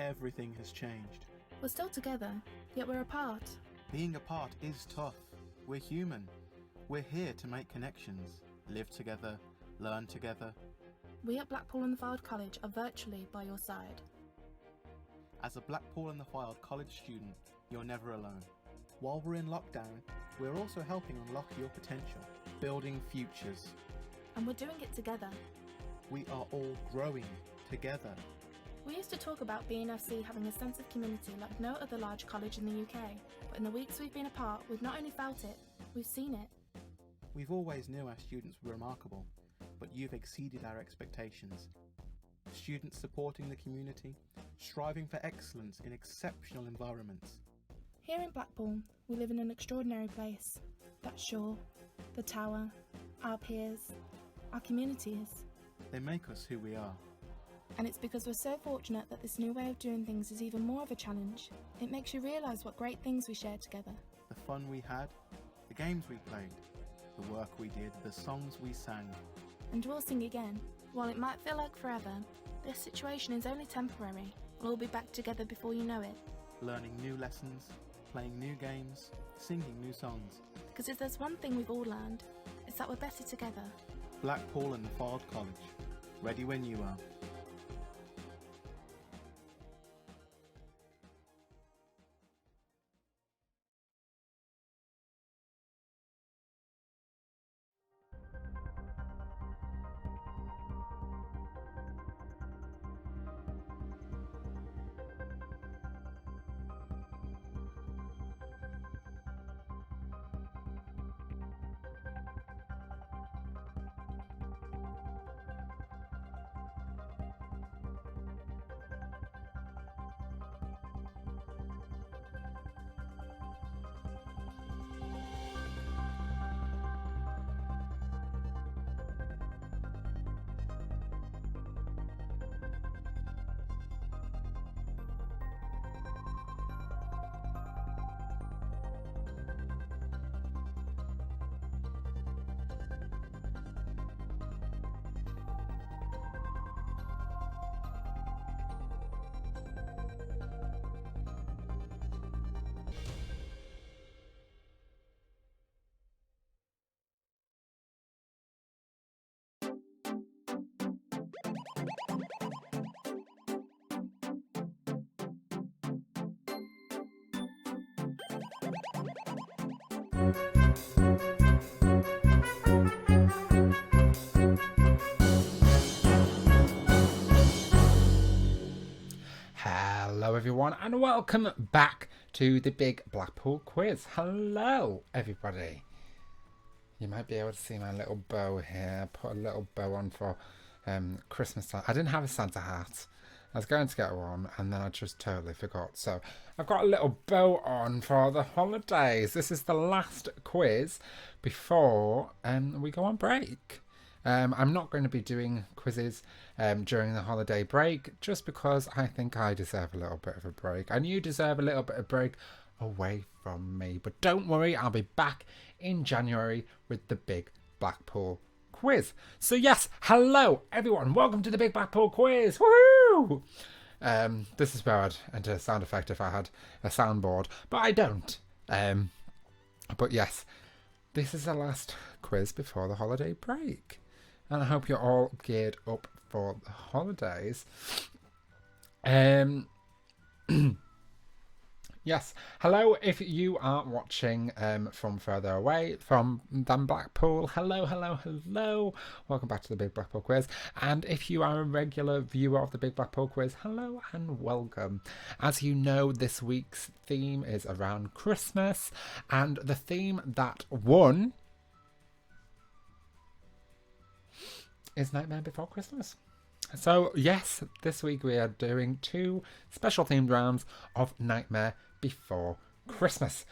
everything has changed. We're still together, yet we're apart. Being apart is tough. We're human. We're here to make connections, live together, learn together. We at Blackpool and the Fylde College are virtually by your side. As a Blackpool and the Fylde College student, you're never alone. While we're in lockdown, we're also helping unlock your potential, building futures. And we're doing it together. We are all growing together. We used to talk about B&FC having a sense of community like no other large college in the UK, but in the weeks we've been apart, we've not only felt it, we've seen it. We've always knew our students were remarkable, but you've exceeded our expectations. Students supporting the community, striving for excellence in exceptional environments. Here in Blackpool, we live in an extraordinary place. That's Shaw, the Tower, our peers, our communities. They make us who we are. And it's because we're so fortunate that this new way of doing things is even more of a challenge. It makes you realise what great things we share together. The fun we had, the games we played, the work we did, the songs we sang. And we'll sing again. While it might feel like forever, this situation is only temporary. We'll all be back together before you know it. Learning new lessons, playing new games, singing new songs. Because if there's one thing we've all learned, it's that we're better together. Blackpool and the Fylde College. Ready when you are. Hello everyone and welcome back to the Big Blackpool Quiz. Hello everybody. You might be able to see my little bow here. I put a little bow on for Christmas time. I didn't have a Santa hat. I was going to get one and then I just totally forgot. So I've got a little bow on for the holidays. This is the last quiz before we go on break. I'm not going to be doing quizzes during the holiday break just because I think I deserve a little bit of a break. And you deserve a little bit of break away from me. But don't worry, I'll be back in January with the Big Blackpool Quiz. So yes, hello everyone. Welcome to the Big Blackpool Quiz. Woohoo! This is where I'd enter a sound effect if I had a soundboard, but I don't. But yes, this is the last quiz before the holiday break. And I hope you're all geared up for the holidays. Yes, hello if you are watching from further away than Blackpool. Hello. Welcome back to the Big Blackpool Quiz. And if you are a regular viewer of the Big Blackpool Quiz, hello and welcome. As you know, this week's theme is around Christmas. And the theme that won is Nightmare Before Christmas. So yes, this week we are doing 2 special themed rounds of Nightmare Before Christmas.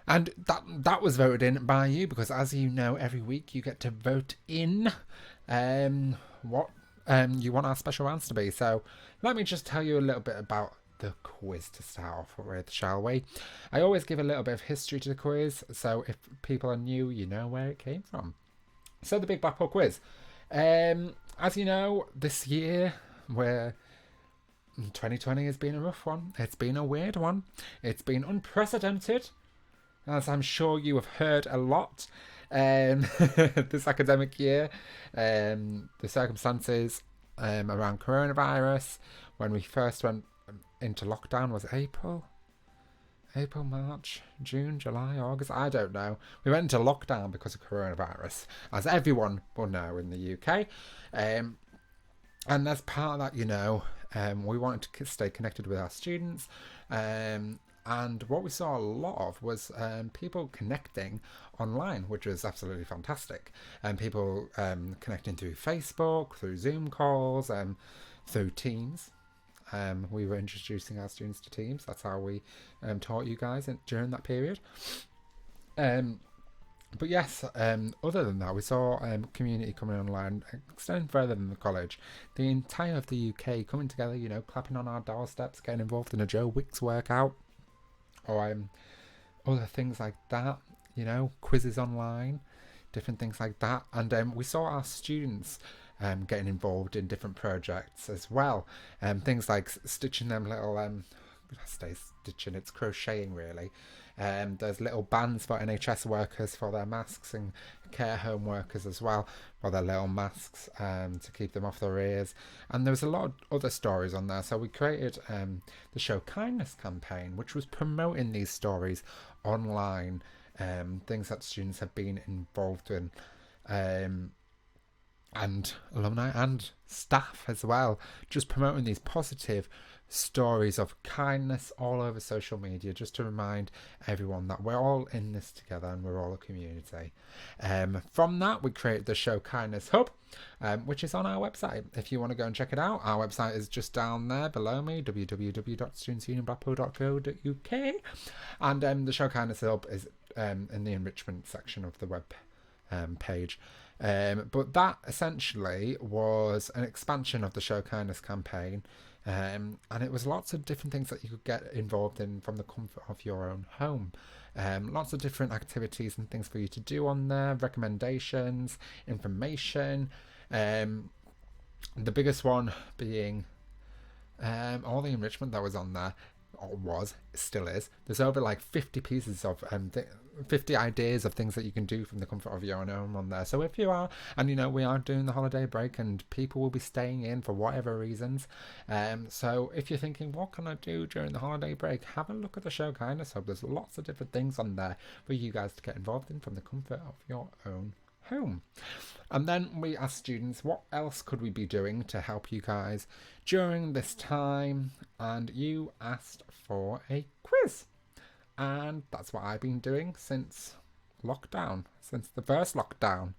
And that was voted in by you because, as you know, every week you get to vote in what you want our special rounds to be. So let me just tell you a little bit about the quiz to start off with, shall we? I always give a little bit of history to the quiz, so if people are new, you know where it came from. So the Big Blackpool Quiz. As you know, this year we're 2020 has been a rough one. It's been a weird one. It's been unprecedented, as I'm sure you have heard a lot this academic year. The circumstances around coronavirus, when we first went into lockdown, was April, March, June, July, August, I don't know. We went into lockdown because of coronavirus, as everyone will know in the UK. And as part of that, we wanted to stay connected with our students. And what we saw a lot of was people connecting online, which was absolutely fantastic. And people connecting through Facebook, through Zoom calls, through Teams. We were introducing our students to Teams. That's how we taught you guys during that period. But yes, other than that, we saw community coming online, extending further than the college. The entire of the UK coming together, clapping on our doorsteps, getting involved in a Joe Wicks workout, or other things like that, quizzes online, different things like that. And we saw our students getting involved in different projects as well. Things like stitching them little, it's crocheting really. There's little bands for NHS workers for their masks, and care home workers as well for their little masks to keep them off their ears. And there was a lot of other stories on there. So we created the Show Kindness campaign, which was promoting these stories online, things that students have been involved in. And alumni and staff as well, just promoting these positive stories of kindness all over social media, just to remind everyone that we're all in this together and we're all a community. From that, we created the Show Kindness Hub, which is on our website. If you want to go and check it out, our website is just down there below me, www.studentsunionblackpool.co.uk. And the Show Kindness Hub is in the enrichment section of the web page. But that essentially was an expansion of the Show Kindness campaign, and it was lots of different things that you could get involved in from the comfort of your own home. Lots of different activities and things for you to do on there, recommendations, information. The biggest one being all the enrichment that was on there, or still is. There's over like 50 pieces of 50 ideas of things that you can do from the comfort of your own home on there. So if you are, and we are doing the holiday break and people will be staying in for whatever reasons, so if you're thinking, what can I do during the holiday break, have a look at the Show Kindness Hub. There's lots of different things on there for you guys to get involved in from the comfort of your own home. And then we asked students, what else could we be doing to help you guys during this time? And you asked for a quiz. And that's what I've been doing since lockdown, since the first lockdown.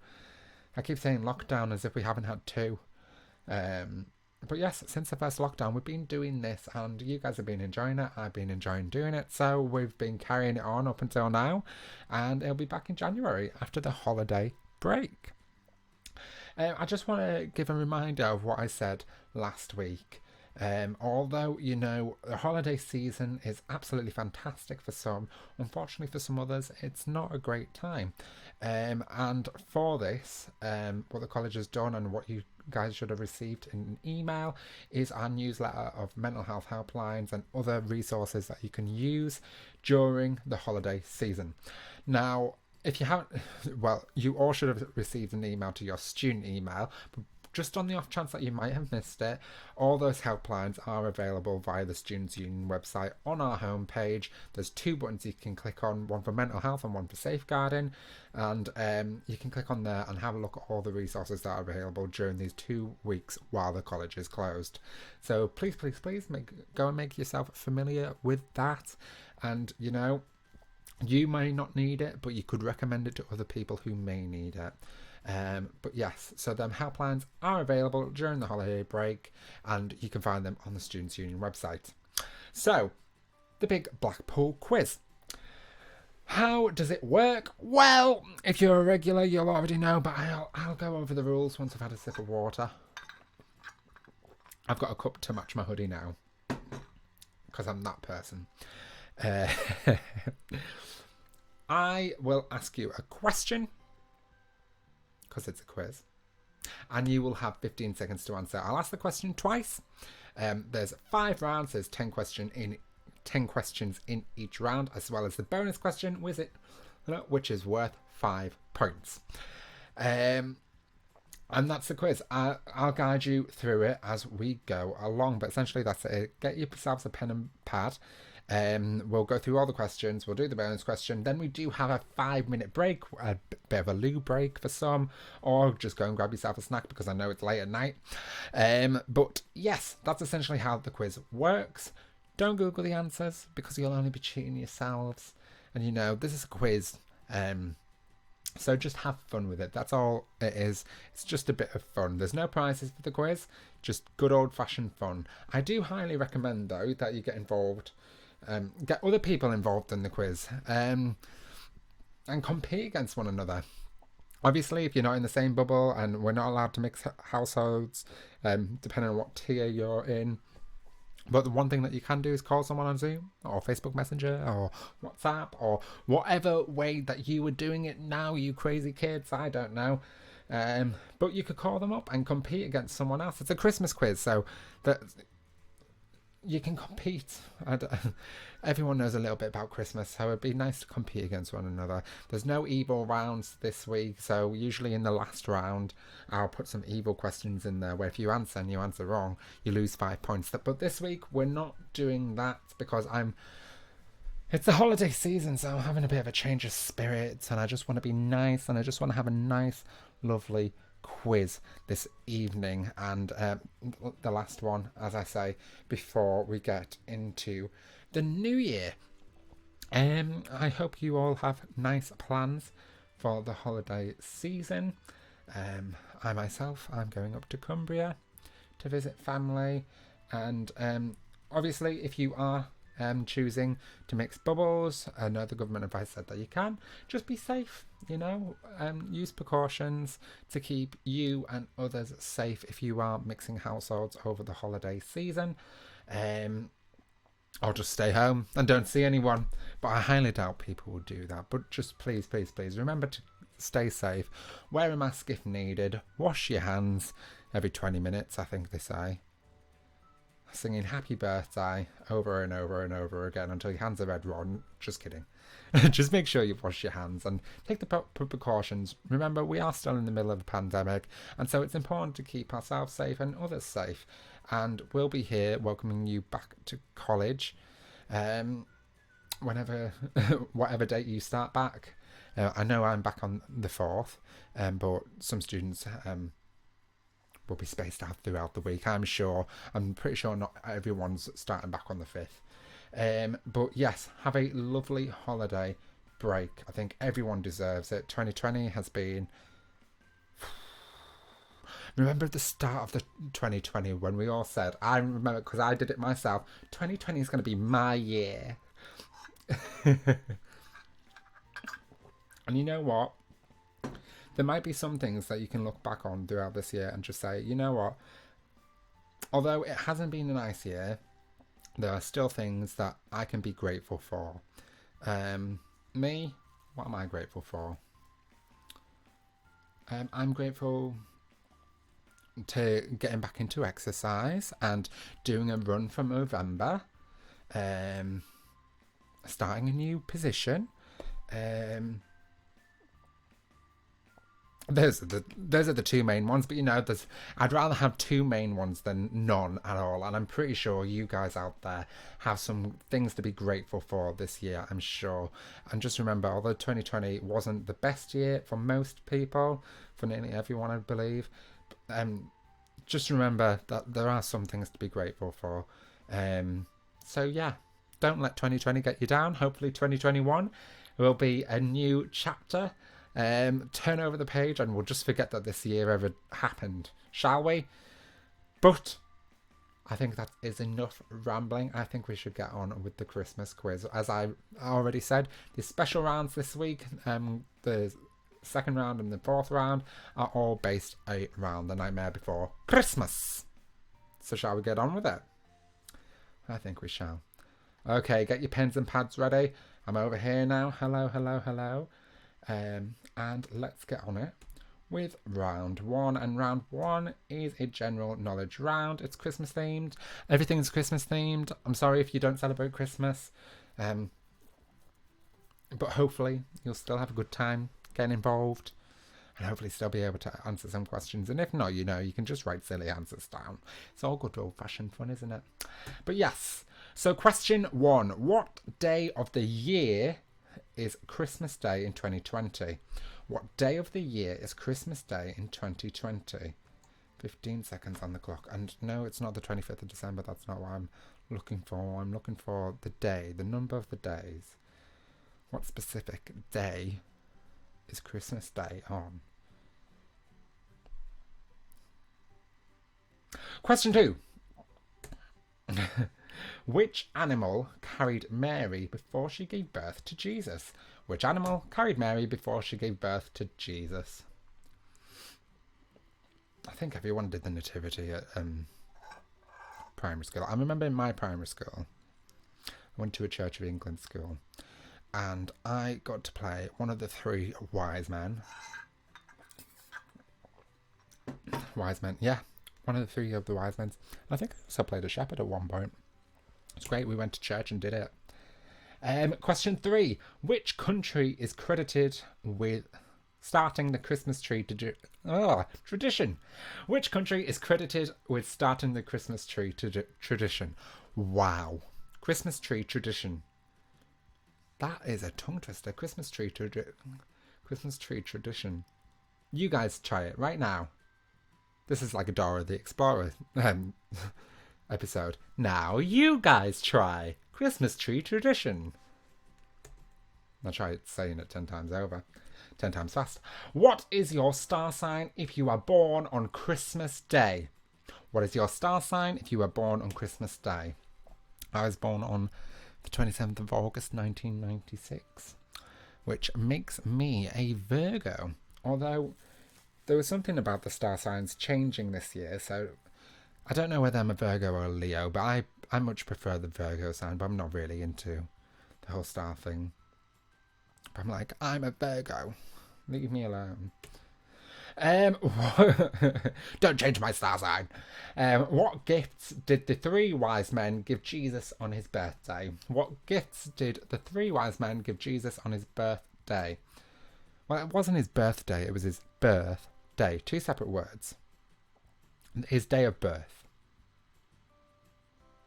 I keep saying lockdown as if we haven't had two. But yes, since the first lockdown, we've been doing this, and you guys have been enjoying it. I've been enjoying doing it. So we've been carrying it on up until now. And it'll be back in January after the holiday break. I just want to give a reminder of what I said last week. Although, the holiday season is absolutely fantastic for some, unfortunately for some others, it's not a great time. And for this, what the college has done and what you guys should have received in an email is our newsletter of mental health helplines and other resources that you can use during the holiday season. Now, if you haven't, you all should have received an email to your student email, but just on the off chance that you might have missed it, all those helplines are available via the Students' Union website on our homepage. There's two buttons you can click on, one for mental health and one for safeguarding, and you can click on there and have a look at all the resources that are available during these 2 weeks while the college is closed. So please go and make yourself familiar with that. And you may not need it, but you could recommend it to other people who may need it. But yes, so them helplines are available during the holiday break, and you can find them on the Students' Union website. So, the Big Blackpool Quiz. How does it work? Well, if you're a regular, you'll already know, but I'll go over the rules once I've had a sip of water. I've got a cup to match my hoodie now, because I'm that person. I will ask you a question, because it's a quiz, and you will have 15 seconds to answer. I'll ask the question twice, There's 5 rounds. There's 10 questions in each round, as well as the bonus question, which is worth 5 points. And that's the quiz. I'll guide you through it as we go along, but essentially that's it. Get yourselves a pen and pad. We'll go through all the questions. We'll do the bonus question. Then we do have a 5-minute break, a bit of a loo break for some, or just go and grab yourself a snack because I know it's late at night. But yes, that's essentially how the quiz works. Don't Google the answers because you'll only be cheating yourselves. And you know, this is a quiz. So just have fun with it. That's all it is. It's just a bit of fun. There's no prizes for the quiz. Just good old-fashioned fun. I do highly recommend, though, that you get involved. Get other people involved in the quiz. And compete against one another. Obviously, if you're not in the same bubble and we're not allowed to mix households, depending on what tier you're in. But the one thing that you can do is call someone on Zoom or Facebook Messenger or WhatsApp or whatever way that you were doing it now, you crazy kids. I don't know. But you could call them up and compete against someone else. It's a Christmas quiz, so that you can compete. Everyone knows a little bit about Christmas, so it'd be nice to compete against one another. There's no evil rounds this week, so usually in the last round I'll put some evil questions in there where if you answer and you answer wrong, you lose 5 points. But this week we're not doing that because it's the holiday season, so I'm having a bit of a change of spirits and I just want to be nice and I just want to have a nice, lovely quiz this evening, and the last one, as I say, before we get into the new year. I hope you all have nice plans for the holiday season. I myself, I'm going up to Cumbria to visit family, and obviously if you are choosing to mix bubbles, I know the government advice said that you can. Just be safe, use precautions to keep you and others safe if you are mixing households over the holiday season. Or just stay home and don't see anyone. But I highly doubt people will do that. But just please, please, please remember to stay safe. Wear a mask if needed. Wash your hands every 20 minutes, I think they say. Singing happy birthday over and over and over again until your hands are red raw. Just kidding. Just make sure you wash your hands and take the proper precautions. Remember, we are still in the middle of a pandemic, and so it's important to keep ourselves safe and others safe. And we'll be here welcoming you back to college whenever, whatever date you start back. I know I'm back on the 4th, but some students will be spaced out throughout the week, I'm sure. I'm pretty sure not everyone's starting back on the 5th. But yes, have a lovely holiday break. I think everyone deserves it. 2020 has been... Remember at the start of the 2020 when we all said, I remember because I did it myself, 2020 is going to be my year. And you know what? There might be some things that you can look back on throughout this year and just say, you know what? Although it hasn't been a nice year, there are still things that I can be grateful for. Me, what am I grateful for? I'm grateful to getting back into exercise and doing a run for November. Starting a new position. Those are the two main ones, but I'd rather have two main ones than none at all, and I'm pretty sure you guys out there have some things to be grateful for this year, I'm sure. And just remember, although 2020 wasn't the best year for most people, for nearly everyone I believe, just remember that there are some things to be grateful for. So yeah, don't let 2020 get you down. Hopefully 2021 will be a new chapter. Turn over the page and we'll just forget that this year ever happened, shall we? But I think that is enough rambling. I think we should get on with the Christmas quiz. As I already said, the special rounds this week, the second round and the fourth round, are all based around the nightmare before Christmas. So shall we get on with it? I think we shall. Okay, get your pens and pads ready. I'm over here now. Hello, hello, hello. And let's get on it with round one. And round one is a general knowledge round. It's Christmas themed. Everything's Christmas themed. I'm sorry if you don't celebrate Christmas. But hopefully you'll still have a good time getting involved. And hopefully still be able to answer some questions. And if not, you can just write silly answers down. It's all good old-fashioned fun, isn't it? But yes. So question 1. What day of the year is Christmas Day in 2020? What day of the year is Christmas Day in 2020? 15 seconds on the clock. And no, it's not the 25th of December. That's not what I'm looking for. I'm looking for the day, the number of the days. What specific day is Christmas Day on? Question 2. Which animal carried Mary before she gave birth to Jesus? Which animal carried Mary before she gave birth to Jesus? I think everyone did the nativity at primary school. I remember in my primary school, I went to a Church of England school, and I got to play one of the three wise men. Wise men, yeah. One of the three of the wise men. I think I also played a shepherd at one point. It's great. We went to church and did it. Question 3. Which country is credited with starting the Christmas tree tradition? Which country is credited with starting the Christmas tree tradition? Wow. Christmas tree tradition. That is a tongue twister. Christmas tree tradition. You guys try it right now. This is like a Dora the Explorer episode. Now you guys try Christmas tree tradition. I'll try saying it 10 times over. 10 times fast. What is your star sign if you are born on Christmas Day? What is your star sign if you were born on Christmas Day? I was born on the 27th of August 1996, which makes me a Virgo. Although there was something about the star signs changing this year, so I don't know whether I'm a Virgo or a Leo, but I much prefer the Virgo sign, but I'm not really into the whole star thing. But I'm like, I'm a Virgo. Leave me alone. Don't change my star sign. What gifts did the three wise men give Jesus on his birthday? What gifts did the three wise men give Jesus on his birthday? Well, it wasn't his birthday, it was his birthday. 2 separate words. His day of birth.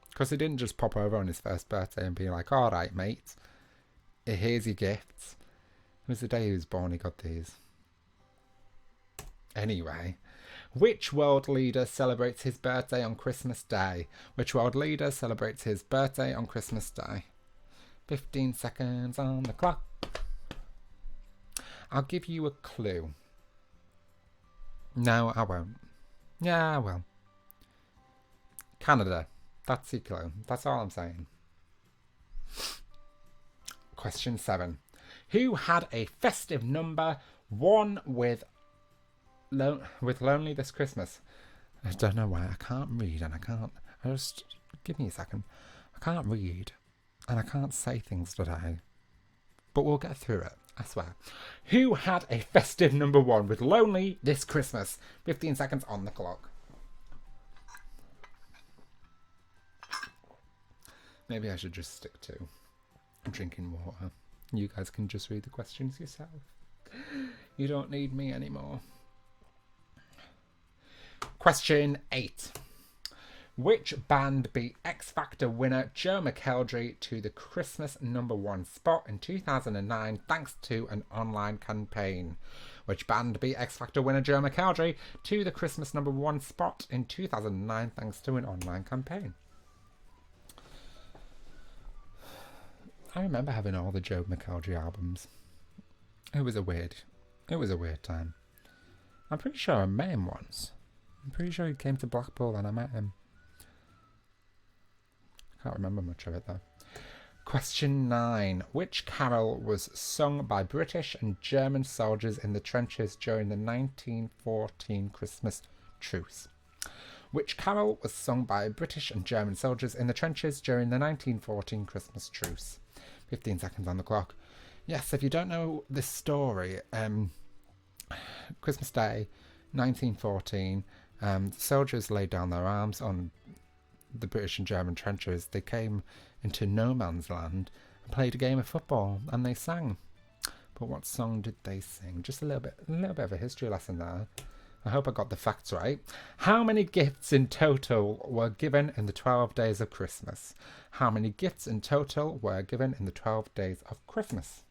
Because he didn't just pop over on his first birthday and be like, all right, mate, here's your gifts. It was the day he was born he got these. Anyway, which world leader celebrates his birthday on Christmas Day? Which world leader celebrates his birthday on Christmas Day? 15 seconds on the clock. I'll give you a clue. No, I won't. Yeah, I will. Canada. That's your clue. That's all I'm saying. Question 7. Who had a festive number 1 with Lonely This Christmas? I don't know why. I can't read and I can't... Just give me a second. I can't read and I can't say things today. But we'll get through it. I swear. Who had a festive number 1 with Lonely This Christmas? 15 seconds on the clock. Maybe I should just stick to drinking water. You guys can just read the questions yourself. You don't need me anymore. Question 8. Which band beat X Factor winner Joe McElderry to the Christmas #1 spot in 2009 thanks to an online campaign? Which band beat X Factor winner Joe McElderry to the Christmas #1 spot in 2009 thanks to an online campaign? I remember having all the Joe McElderry albums. It was a weird time. I'm pretty sure I met him once. I'm pretty sure he came to Blackpool and I met him. Can't remember much of it though. Question 9. Which carol was sung by British and German soldiers in the trenches during the 1914 Christmas truce? Which carol was sung by British and German soldiers in the trenches during the 1914 Christmas truce? 15 seconds on the clock. Yes, if you don't know this story, Christmas Day, 1914. Soldiers laid down their arms on the British and German trenches. They came into no man's land and played a game of football, and they sang. But what song did they sing? Just a little bit of a history lesson there. I hope I got the facts right. How many gifts in total were given in the 12 days of Christmas? How many gifts in total were given in the 12 days of Christmas?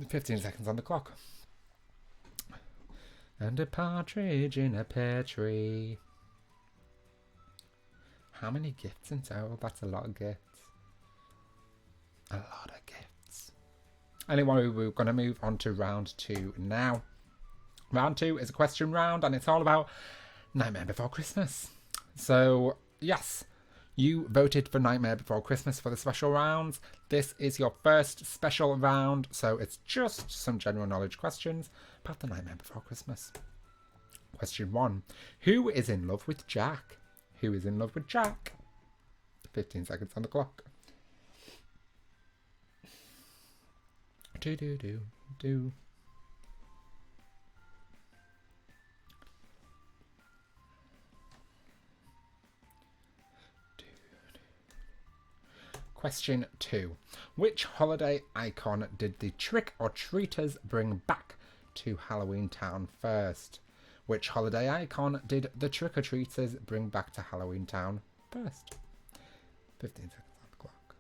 15 seconds on the clock. And a partridge in a pear tree. How many gifts in total? That's a lot of gifts. A lot of gifts. Anyway, we're going to move on to round 2 now. Round 2 is a question round, and it's all about Nightmare Before Christmas. So, yes, you voted for Nightmare Before Christmas for the special rounds. This is your first special round, so it's just some general knowledge questions about the Nightmare Before Christmas. Question 1. Who is in love with Jack? Who is in love with Jack? 15 seconds on the clock. Do. Question 2. Which holiday icon did the trick-or-treaters bring back to Halloween Town first? Which holiday icon did the trick-or-treaters bring back to Halloween Town first? 15 seconds on the clock.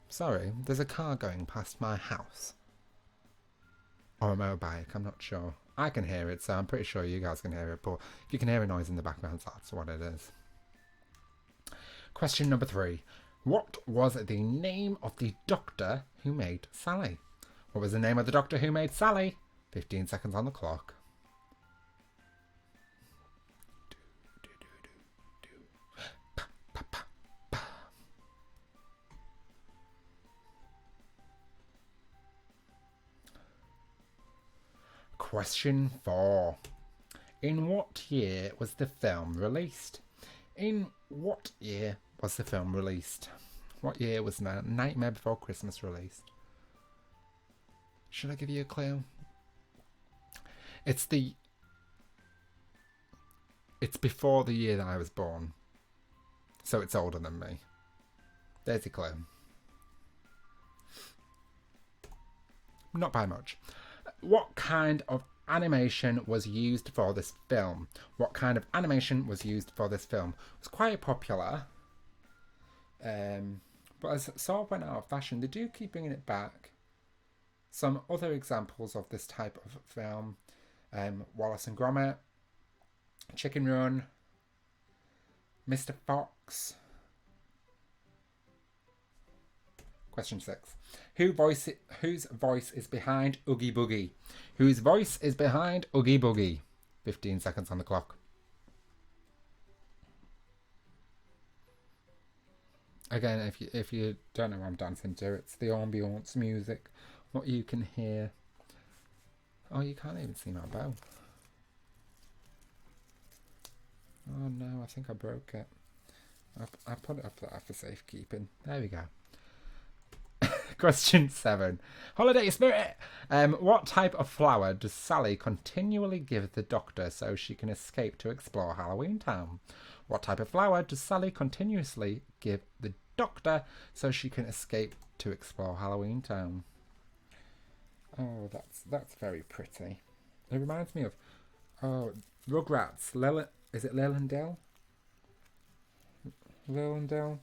Sorry, there's a car going past my house. Or a motorbike, I'm not sure. I can hear it, so I'm pretty sure you guys can hear it, but if you can hear a noise in the background, that's what it is. Question number 3. What was the name of the doctor who made Sally? What was the name of the doctor who made Sally? 15 seconds on the clock. Question 4. In what year was the film released? In what year was the film released? What year was Nightmare Before Christmas released? Should I give you a clue? It's before the year that I was born. So it's older than me. There's your clue. Not by much. What kind of animation was used for this film? What kind of animation was used for this film? It was quite popular. But as it sort of went out of fashion, they do keep bringing it back. Some other examples of this type of film. Wallace and Gromit. Chicken Run. Mr. Fox. Question 6. Whose voice is behind Oogie Boogie? Whose voice is behind Oogie Boogie? 15 seconds on the clock. Again, if you don't know what I'm dancing to, it's the ambience music. What you can hear. Oh, you can't even see my bow. Oh no, I think I broke it. I put it up there for safekeeping. There we go. Question 7. Holiday spirit. What type of flower does Sally continually give the doctor so she can escape to explore Halloween Town? What type of flower does Sally continuously give the doctor so she can escape to explore Halloween Town? Oh, that's very pretty. It reminds me of Rugrats. Is it Lillandale? Lillandale?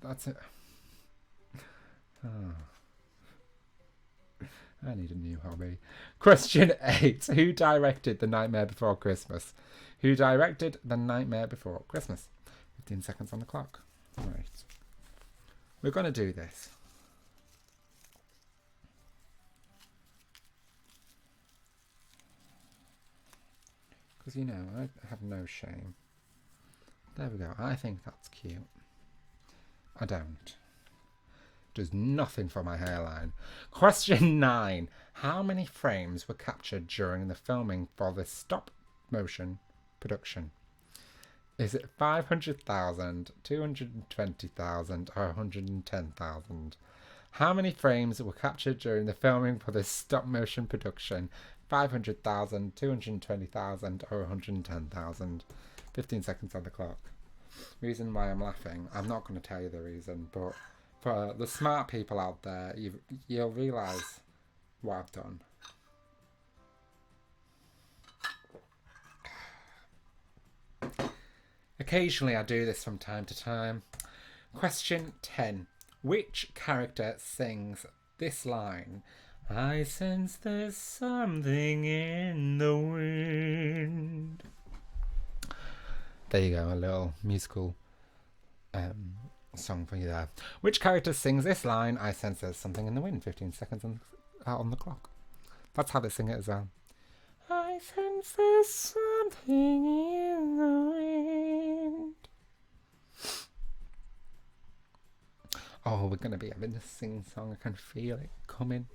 That's it. Oh. I need a new hobby. Question 8. Who directed The Nightmare Before Christmas? Who directed The Nightmare Before Christmas? 15 seconds on the clock. Right. We're going to do this. Because, you know, I have no shame. There we go. I think that's cute. I don't. Does nothing for my hairline. Question 9. How many frames were captured during the filming for this stop motion production? Is it 500,000, 220,000 or 110,000? How many frames were captured during the filming for this stop motion production? 500,000, 220,000, or 110,000? 15 seconds on the clock. Reason why I'm laughing, I'm not going to tell you the reason, but for the smart people out there, you'll realise what I've done. Occasionally I do this from time to time. Question 10. Which character sings this line? I sense there's something in the wind. There you go, a little musical song for you there. Which character sings this line? I sense there's something in the wind. 15 seconds on the clock. That's how they sing it as well. I sense there's something in the wind. Oh, we're going to be having a sing song. I can feel it coming.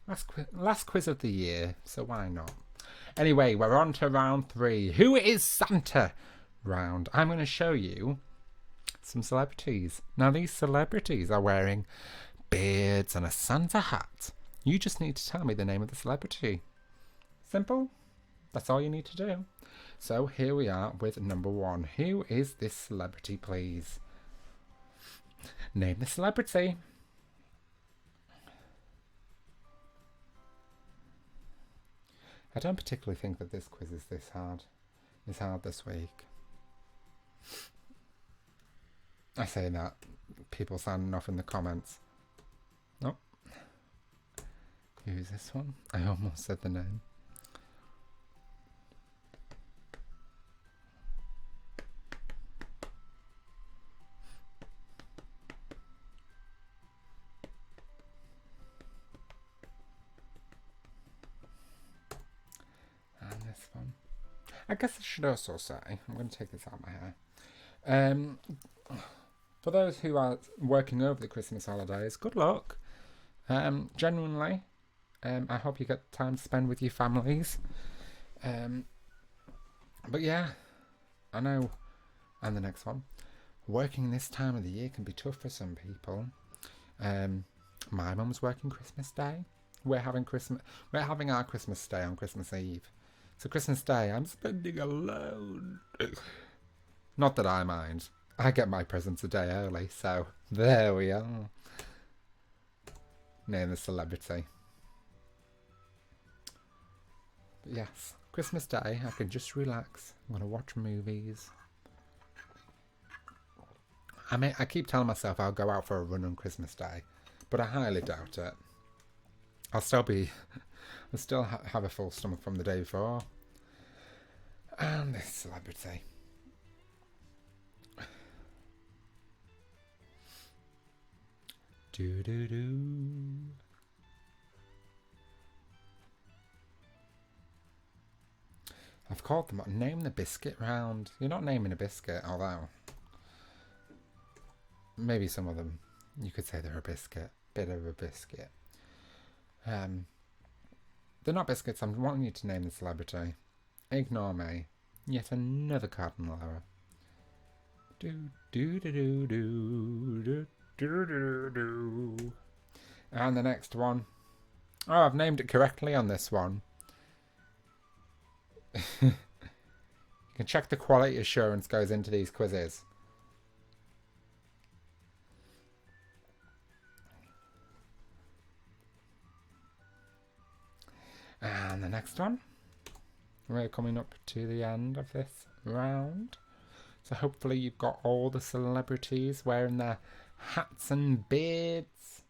Last quiz of the year, so why not? Anyway, we're on to round 3. Who is Santa round? I'm going to show you some celebrities. Now, these celebrities are wearing beards and a Santa hat. You just need to tell me the name of the celebrity. Simple. That's all you need to do. So here we are with number 1. Who is this celebrity, please? Name the celebrity. I don't particularly think that this quiz is this hard. It's hard this week. I say that. People sounding off in the comments. Oh. Who is this one? I almost said the name. I guess I should also say, I'm going to take this out of my hair. For those who are working over the Christmas holidays, good luck. Genuinely, I hope you get time to spend with your families. But yeah, I know. And the next one. Working this time of the year can be tough for some people. My mum's working Christmas Day. We're having our Christmas Day on Christmas Eve. So Christmas Day, I'm spending alone. Not that I mind. I get my presents a day early, so there we are. Name the celebrity. But yes, Christmas Day, I can just relax. I'm going to watch movies. I keep telling myself I'll go out for a run on Christmas Day, but I highly doubt it. I'll still have a full stomach from the day before. And this celebrity. Do. I've called them. Name the biscuit round. You're not naming a biscuit, although maybe some of them you could say they're a biscuit. Bit of a biscuit. They're not biscuits. I'm wanting you to name the celebrity. Ignore me. Yet another cardinal error. Do. And the next one. Oh, I've named it correctly on this one. You can check the quality assurance goes into these quizzes. And the next one. We're coming up to the end of this round. So hopefully you've got all the celebrities wearing their hats and beards.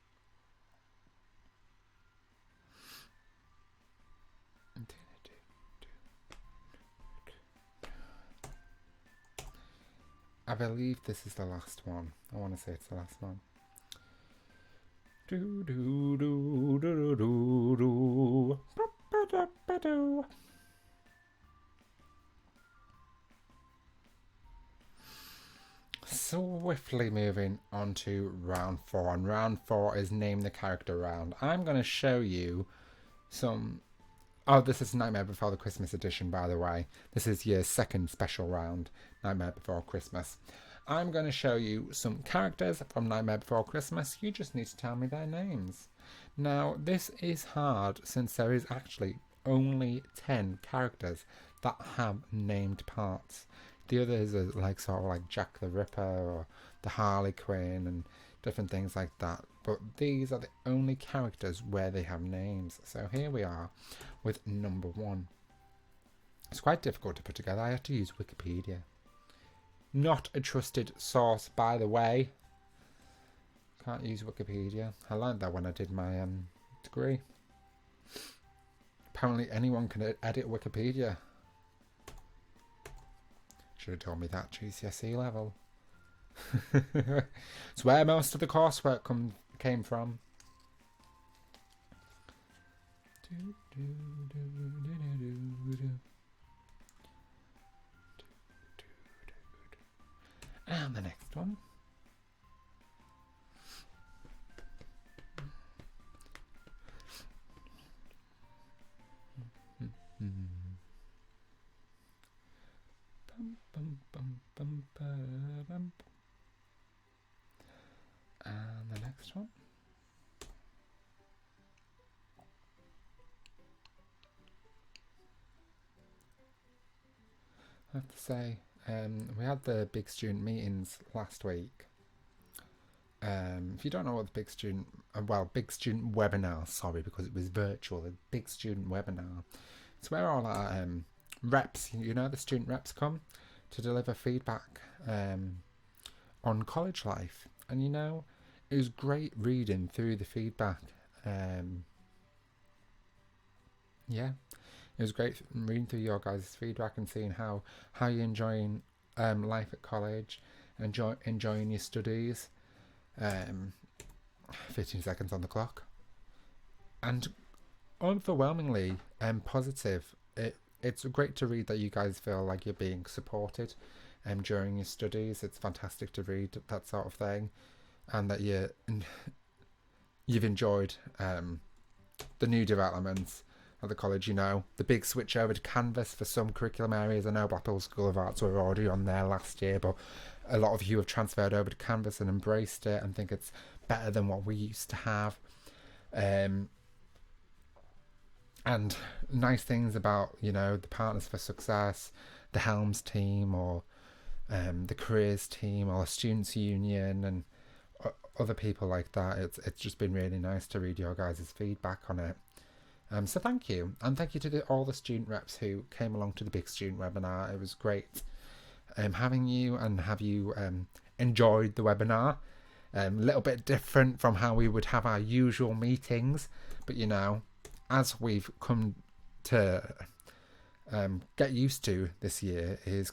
I believe this is the last one. I want to say it's the last one. Swiftly moving on to round 4. And round 4 is Name the Character round. I'm going to show you some... Oh, this is Nightmare Before the Christmas edition, by the way. This is your second special round, Nightmare Before Christmas. I'm going to show you some characters from Nightmare Before Christmas. You just need to tell me their names. Now, this is hard since there is actually only 10 characters that have named parts. The others are like sort of like Jack the Ripper or the Harley Quinn and different things like that. But these are the only characters where they have names. So here we are with number 1. It's quite difficult to put together. I have to use Wikipedia. Not a trusted source, by the way. Can't use Wikipedia. I learned that when I did my degree. Apparently anyone can edit Wikipedia. Should have told me that GCSE level. It's where most of the coursework came from. And the next one. And the next one. I have to say, we had the big student meetings last week. If you don't know what the big student webinar, sorry, because it was virtual, the big student webinar, it's where all our reps, the student reps come to deliver feedback on college life. And it was great reading through the feedback. It was great reading through your guys' feedback and seeing how you're enjoying life at college, enjoying your studies. 15 seconds on the clock. And overwhelmingly positive. It's great to read that you guys feel like you're being supported during your studies. It's fantastic to read that sort of thing, and that you've enjoyed the new developments at the college. The big switch over to Canvas for some curriculum areas. I know Blackpool School of Arts were already on there last year, but a lot of you have transferred over to Canvas and embraced it and think it's better than what we used to have. And nice things about, the Partners for Success, the Helms team, or the Careers team, or the Students' Union, and other people like that. It's just been really nice to read your guys' feedback on it. So thank you. And thank you to all the student reps who came along to the big student webinar. It was great having you, and have you enjoyed the webinar. A little bit different from how we would have our usual meetings, but as we've come to get used to this year is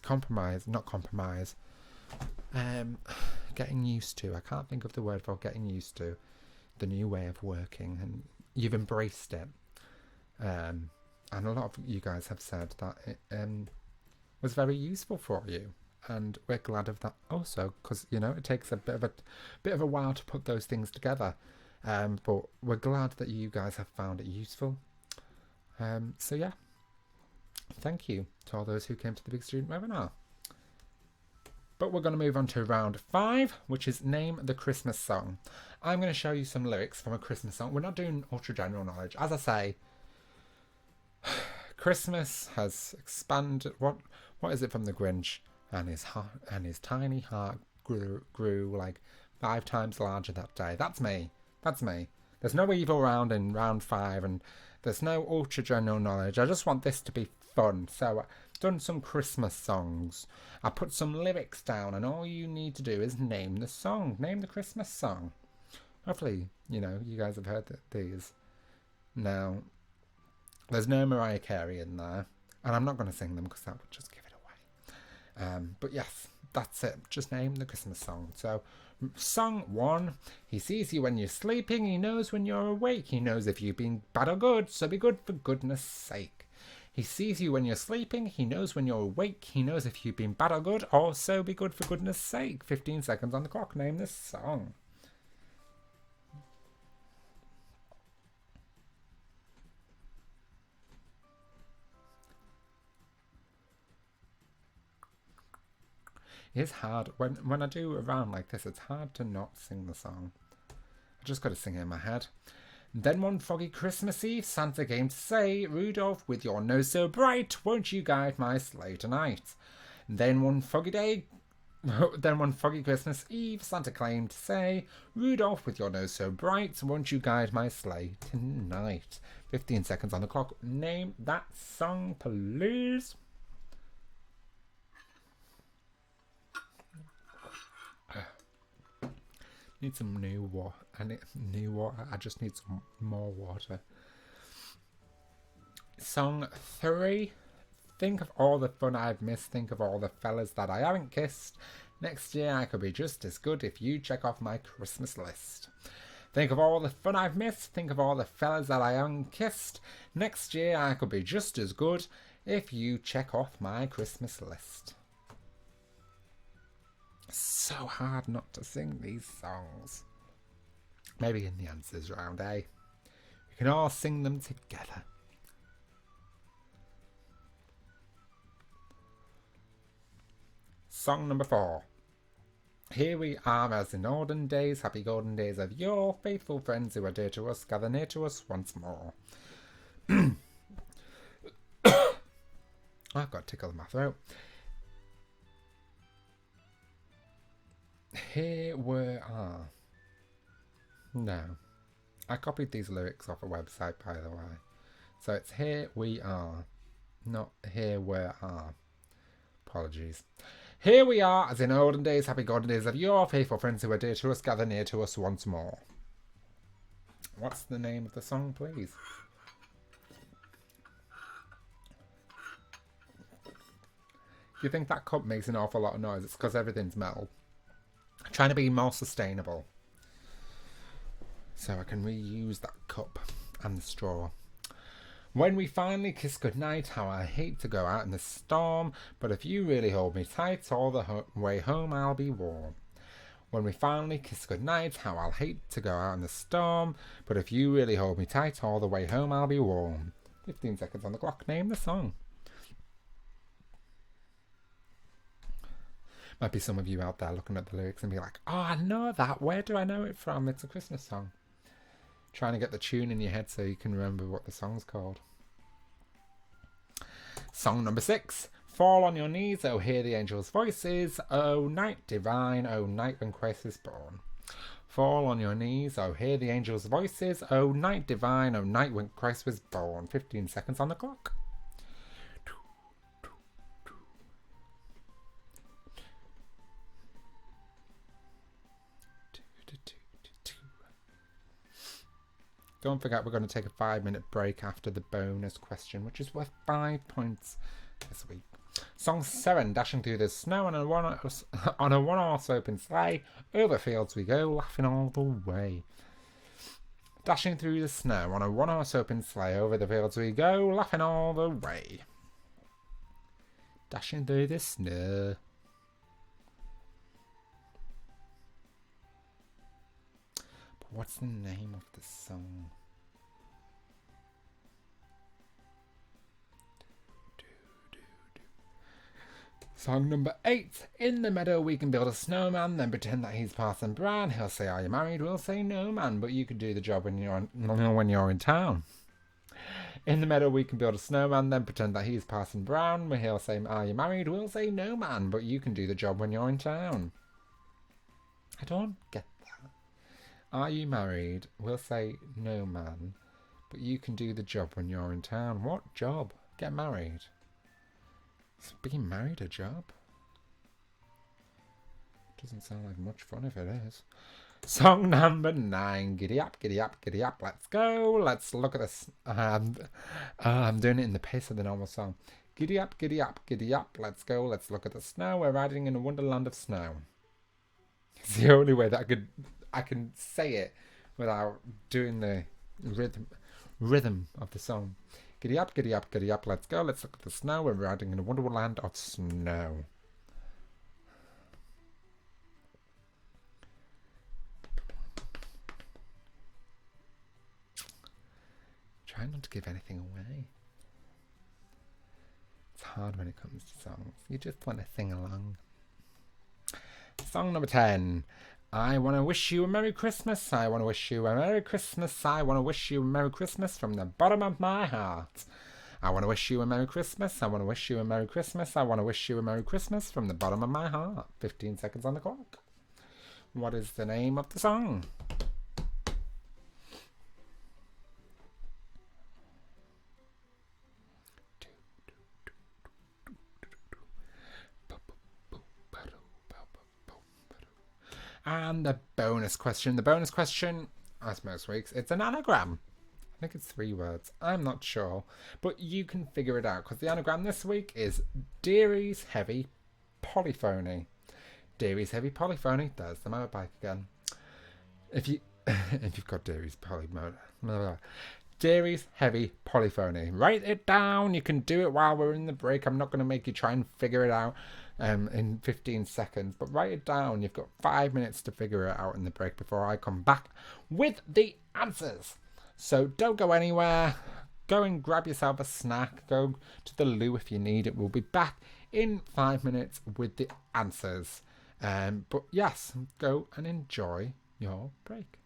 getting used to, I can't think of the word for getting used to the new way of working, and you've embraced it. And a lot of you guys have said that it was very useful for you, and we're glad of that also, because it takes a bit of a while to put those things together, but we're glad that you guys have found it useful. So yeah, thank you to all those who came to the big student webinar. But we're going to move on to round 5, which is Name the Christmas Song. I'm going to show you some lyrics from a Christmas song. We're not doing ultra general knowledge. As I say, Christmas has expanded. What is it from the Grinch? And his tiny heart grew like 5 times larger that day. That's me. There's no evil round in round 5, and there's no ultra general knowledge. I just want this to be fun. So I've done some Christmas songs. I put some lyrics down, and all you need to do is name the song. Name the Christmas song. Hopefully, you guys have heard these. Now, there's no Mariah Carey in there, and I'm not going to sing them because that would just give it away. But yes, that's it. Just name the Christmas song. So, song 1. He sees you when you're sleeping. He knows when you're awake. He knows if you've been bad or good, so be good for goodness sake. He sees you when you're sleeping. He knows when you're awake. He knows if you've been bad or good, also be good for goodness sake. 15 seconds on the clock. Name this song. It's hard. When I do a round like this, it's hard to not sing the song. I just got to sing it in my head. Then one foggy Christmas Eve, Santa came to say, Rudolph, with your nose so bright, won't you guide my sleigh tonight? Then one foggy Christmas Eve, Santa claimed to say, Rudolph, with your nose so bright, won't you guide my sleigh tonight? 15 seconds on the clock. Name that song, please. Need some new water. I just need some more water. Song 3. Think of all the fun I've missed. Think of all the fellas that I haven't kissed. Next year I could be just as good if you check off my Christmas list. Think of all the fun I've missed. Think of all the fellas that I haven't kissed. Next year I could be just as good if you check off my Christmas list. So hard not to sing these songs. Maybe in the answers round, eh? We can all sing them together. Song number 4. Here we are as in olden days, happy golden days of yore, faithful friends who are dear to us, gather near to us once more. I've got a tickle in my throat. Here we are. No. I copied these lyrics off a website, by the way. So it's here we are, not here we are. Apologies. Here we are, as in olden days, happy golden days of yore, faithful friends who are dear to us, gather near to us once more. What's the name of the song, please? If you think that cup makes an awful lot of noise, it's because everything's metal. I'm trying to be more sustainable. So I can reuse that cup and the straw. When we finally kiss goodnight, how I hate to go out in the storm, but if you really hold me tight, all the way home I'll be warm. When we finally kiss goodnight, how I'll hate to go out in the storm, but if you really hold me tight, all the way home I'll be warm. 15 seconds on the clock. Name the song. Might be some of you out there looking at the lyrics and be like, oh, I know that. Where do I know it from? It's a Christmas song. Trying to get the tune in your head so you can remember what the song's called. Song number 6. Fall on your knees, oh hear the angels' voices, oh night divine, oh night when Christ is born. Fall on your knees, oh hear the angels' voices, oh night divine, oh night when Christ was born. 15 seconds on the clock. Don't forget, we're going to take a 5-minute break after the bonus question, which is worth 5 points this week. Song 7, dashing through the snow on a one-horse open sleigh. Over fields we go, laughing all the way. Dashing through the snow on a one-horse open sleigh. Over the fields we go, laughing all the way. Dashing through the snow. What's the name of the song? Song number 8. In the meadow we can build a snowman, then pretend that he's Parson Brown. He'll say, are you married? We'll say, no man, but you could do the job when you're in town. In the meadow we can build a snowman, then pretend that he's Parson Brown. He'll say, are you married? We'll say, no man, but you can do the job when you're in town. I don't get that. Are you married? We'll say, no man, but you can do the job when you're in town. What job? Get married. Is being married a job? Doesn't sound like much fun if it is. Song number 9. Giddy up, giddy up, giddy up. Let's go. Let's look at this. I'm doing it in the pace of the normal song. Giddy up, giddy up, giddy up. Let's go. Let's look at the snow. We're riding in a wonderland of snow. It's the only way that I can say it without doing the rhythm of the song. Giddy up, giddy up, giddy up, let's go, let's look at the snow, we're riding in a wonderland of snow. Try not to give anything away. It's hard when it comes to songs. You just want to sing along. Song number 10. I want to wish you a Merry Christmas. I want to wish you a Merry Christmas. I want to wish you a Merry Christmas from the bottom of my heart. I want to wish you a Merry Christmas. I want to wish you a Merry Christmas. I want to wish you a Merry Christmas from the bottom of my heart. 15 seconds on the clock. What is the name of the song? And the bonus question. The bonus question, as most weeks, it's an anagram. I think it's 3 words. I'm not sure. But you can figure it out because the anagram this week is Deary's Heavy Polyphony. Deary's Heavy Polyphony. There's the motorbike again. If you've got Deary's Deary's Heavy Polyphony. Write it down. You can do it while we're in the break. I'm not going to make you try and figure it out in 15 seconds. But write it down. You've got 5 minutes to figure it out in the break before I come back with the answers. So don't go anywhere. Go and grab yourself a snack. Go to the loo if you need it. We'll be back in 5 minutes with the answers. But yes, go and enjoy your break.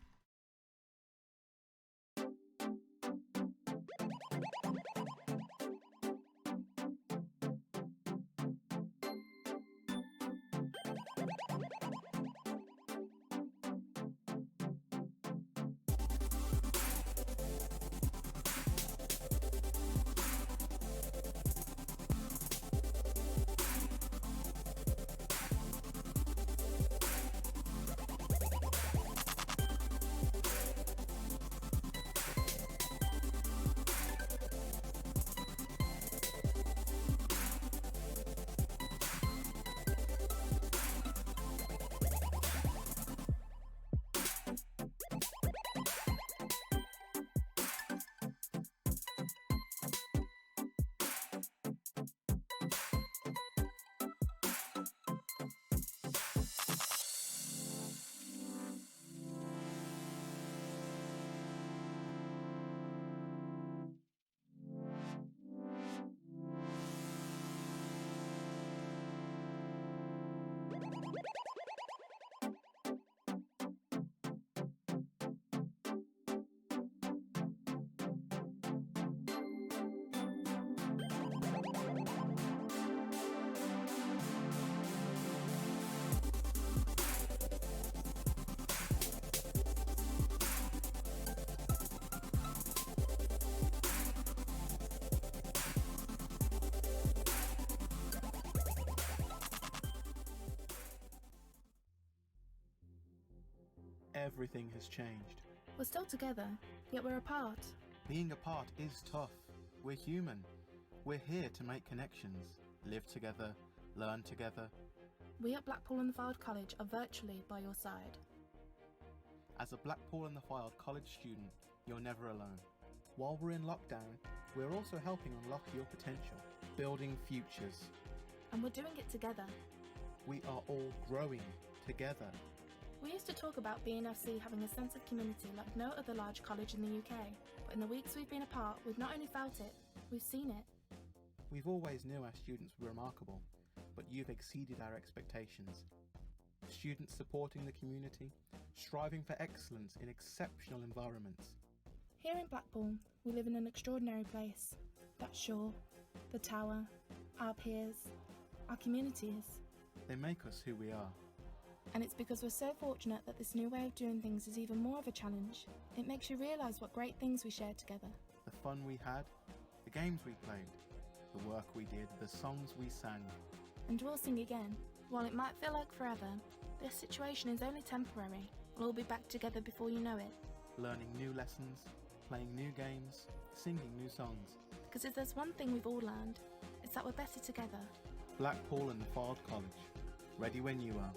Everything has changed. We're still together, yet we're apart. Being apart is tough. We're human. We're here to make connections, live together, learn together. We at Blackpool and the Fylde College are virtually by your side. As a Blackpool and the Fylde College student, you're never alone. While we're in lockdown, we're also helping unlock your potential, building futures. And we're doing it together. We are all growing together. We used to talk about B&FC having a sense of community like no other large college in the UK, but in the weeks we've been apart, we've not only felt it, we've seen it. We've always knew our students were remarkable, but you've exceeded our expectations. Students supporting the community, striving for excellence in exceptional environments. Here in Blackpool, we live in an extraordinary place. That shore, the tower, our peers, our communities. They make us who we are. And it's because we're so fortunate that this new way of doing things is even more of a challenge. It makes you realise what great things we shared together. The fun we had, the games we played, the work we did, the songs we sang. And we'll sing again. While it might feel like forever, this situation is only temporary. We'll all be back together before you know it. Learning new lessons, playing new games, singing new songs. Because if there's one thing we've all learned, it's that we're better together. Blackpool and the Fylde College. Ready when you are.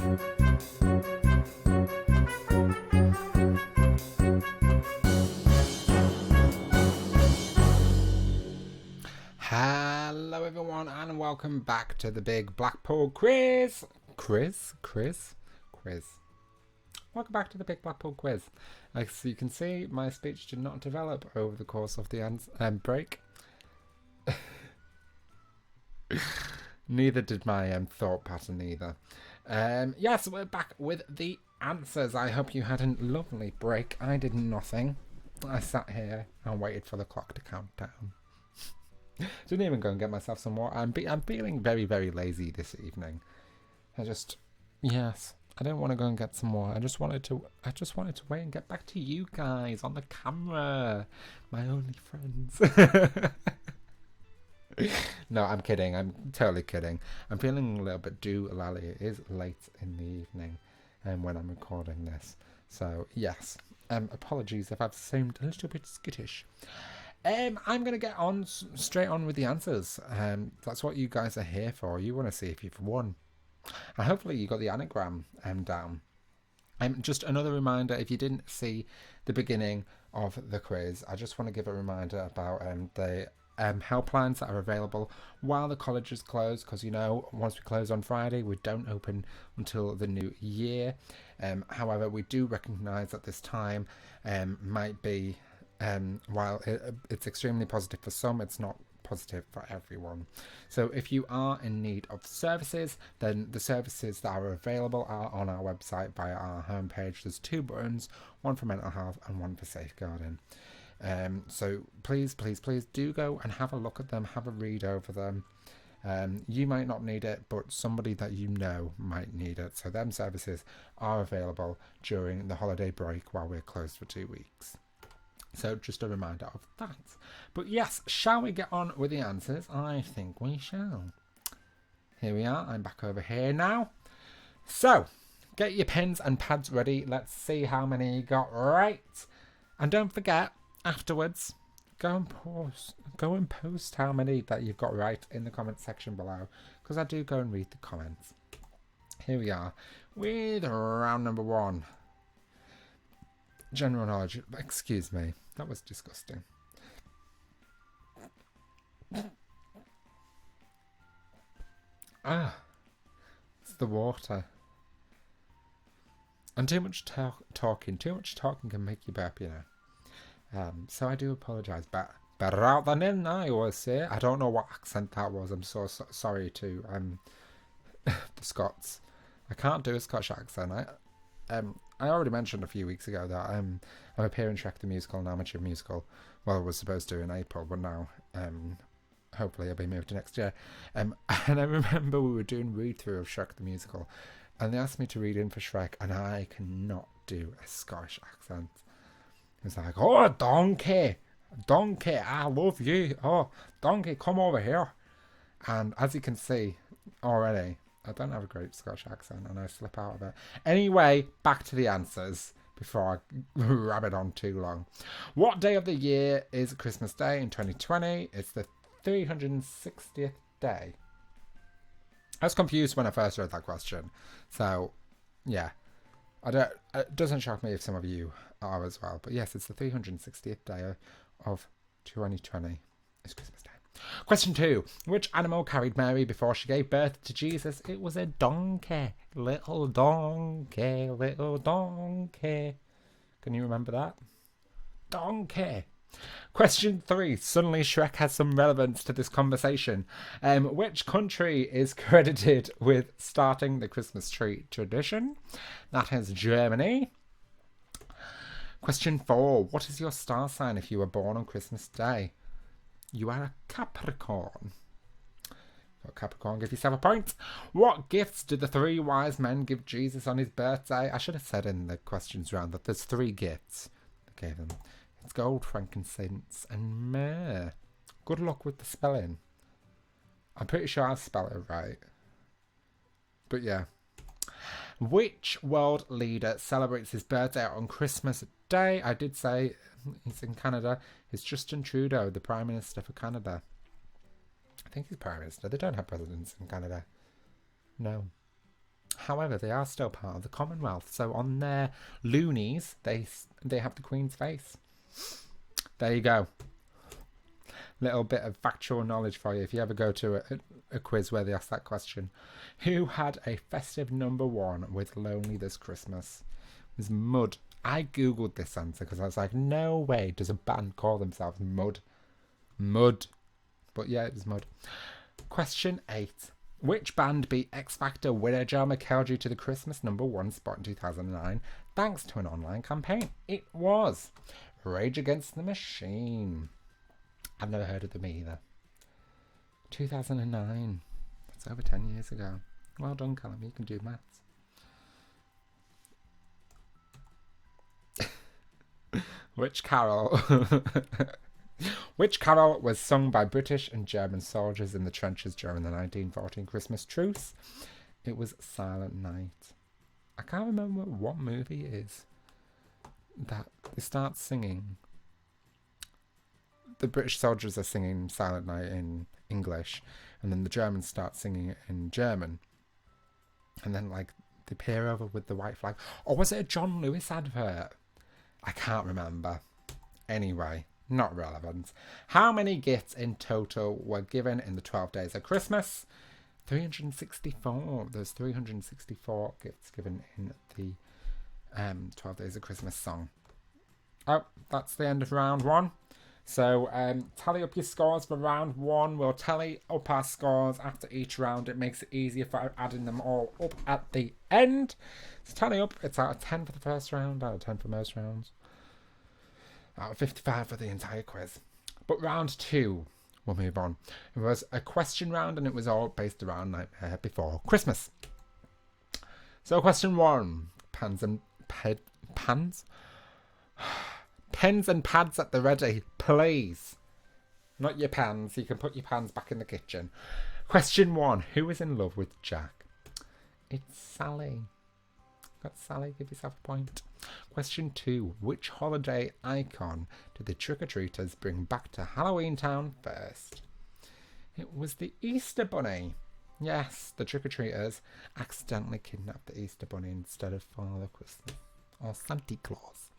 Hello everyone and welcome back to the Big Blackpool Quiz. Quiz. Welcome back to the Big Blackpool Quiz. As you can see, my speech did not develop over the course of the break. Neither did my thought pattern either. Yes, we're back with the answers. I hope you had a lovely break. I did nothing. I sat here and waited for the clock to count down. Didn't even go and get myself some water. I'm feeling very, very lazy this evening. I didn't want to go and get some water. I just wanted to wait and get back to you guys on the camera, my only friends. No, I'm kidding. I'm totally kidding. I'm feeling a little bit doolally. It is late in the evening, when I'm recording this. So yes, apologies if I've seemed a little bit skittish. I'm going to get on straight on with the answers. That's what you guys are here for. You want to see if you've won. And hopefully you got the anagram down. Just another reminder, if you didn't see the beginning of the quiz, I just want to give a reminder about the helplines that are available while the college is closed, because once we close on Friday we don't open until the new year. However, we do recognise that this time might be while it's extremely positive for some, it's not positive for everyone. So if you are in need of services, then the services that are available are on our website via our homepage. There's 2 buttons, one for mental health and one for safeguarding. So please do go and have a look at them, have a read over them. You might not need it, but somebody that you know might need it. So them services are available during the holiday break while we're closed for 2 weeks. So just a reminder of that. But yes, shall we get on with the answers? I think we shall. Here we are. I'm back over here now. So get your pens and pads ready. Let's see how many you got right. And don't forget, afterwards, go and post how many that you've got right in the comment section below, because I do go and read the comments. Here we are with round number 1. General knowledge. Excuse me. That was disgusting. It's the water. And too much talking. Too much talking can make you burp, So I do apologise. Better out than in, I always say. I don't know what accent that was. I'm so sorry to the Scots. I can't do a Scottish accent. I already mentioned a few weeks ago that I'm appearing Shrek the Musical, an amateur musical. Well, I was supposed to in April, but now hopefully I'll be moved to next year. And I remember we were doing read-through of Shrek the Musical, and they asked me to read in for Shrek, and I cannot do a Scottish accent. It was like, "Oh, donkey, I love you. Oh, donkey, come over here." And as you can see already, I don't have a great Scottish accent and I slip out of it. Anyway, back to the answers before I rabbit on too long. What day of the year is Christmas Day in 2020? It's the 360th day. I was confused when I first read that question. So, yeah. It doesn't shock me if some of you are as well. But yes, it's the 360th day of 2020. It's Christmas Day. Question 2. Which animal carried Mary before she gave birth to Jesus? It was a donkey. Little donkey, little donkey. Can you remember that? Donkey. Question 3. Suddenly Shrek has some relevance to this conversation. Which country is credited with starting the Christmas tree tradition? That is Germany. Question 4. What is your star sign if you were born on Christmas Day? You are a Capricorn. Capricorn, give yourself a point. What gifts did the 3 wise men give Jesus on his birthday? I should have said in the questions round that there's 3 gifts they gave him. It's gold, frankincense, and myrrh. Good luck with the spelling. I'm pretty sure I spelled it right. But yeah. Which world leader celebrates his birthday on Christmas Day? I did say he's in Canada. It's Justin Trudeau, the Prime Minister for Canada. I think he's Prime Minister. They don't have presidents in Canada. No. However, they are still part of the Commonwealth. So on their loonies, they have the Queen's face. There you go. Little bit of factual knowledge for you if you ever go to a quiz where they ask that question. Who had a festive number one with Lonely This Christmas? It was Mud. I googled this answer because I was like, no way does a band call themselves Mud. Mud. But yeah, it was Mud. Question 8. Which band beat X Factor winner Joe McHale to the Christmas number one spot in 2009 thanks to an online campaign? It was Rage Against the Machine. I've never heard of them either. 2009. That's over 10 years ago. Well done, Callum. You can do maths. Which carol was sung by British and German soldiers in the trenches during the 1914 Christmas truce? It was Silent Night. I can't remember what movie it is that they start singing. The British soldiers are singing Silent Night in English, and then the Germans start singing it in German. And then, like, they peer over with the white flag. Or was it a John Lewis advert? I can't remember. Anyway, not relevant. How many gifts in total were given in the 12 Days of Christmas? 364. There's 364 gifts given in the 12 Days of Christmas song. Oh, that's the end of round one. So tally up your scores for round one. We'll tally up our scores after each round. It makes it easier for adding them all up at the end. So tally up. It's out of 10 for the first round, out of 10 for most rounds, out of 55 for the entire quiz. But round two, we'll move on. It was a question round and it was all based around Nightmare Before Christmas. So question one, pens and pads at the ready, please. Not your pans. You can put your pans back in the kitchen. Question one. Who is in love with Jack? It's Sally. Got Sally. Give yourself a point. Question two. Which holiday icon did the trick-or-treaters bring back to Halloween Town first? It was the Easter Bunny. Yes, the trick-or-treaters accidentally kidnapped the Easter Bunny instead of Father Christmas or Santa Claus.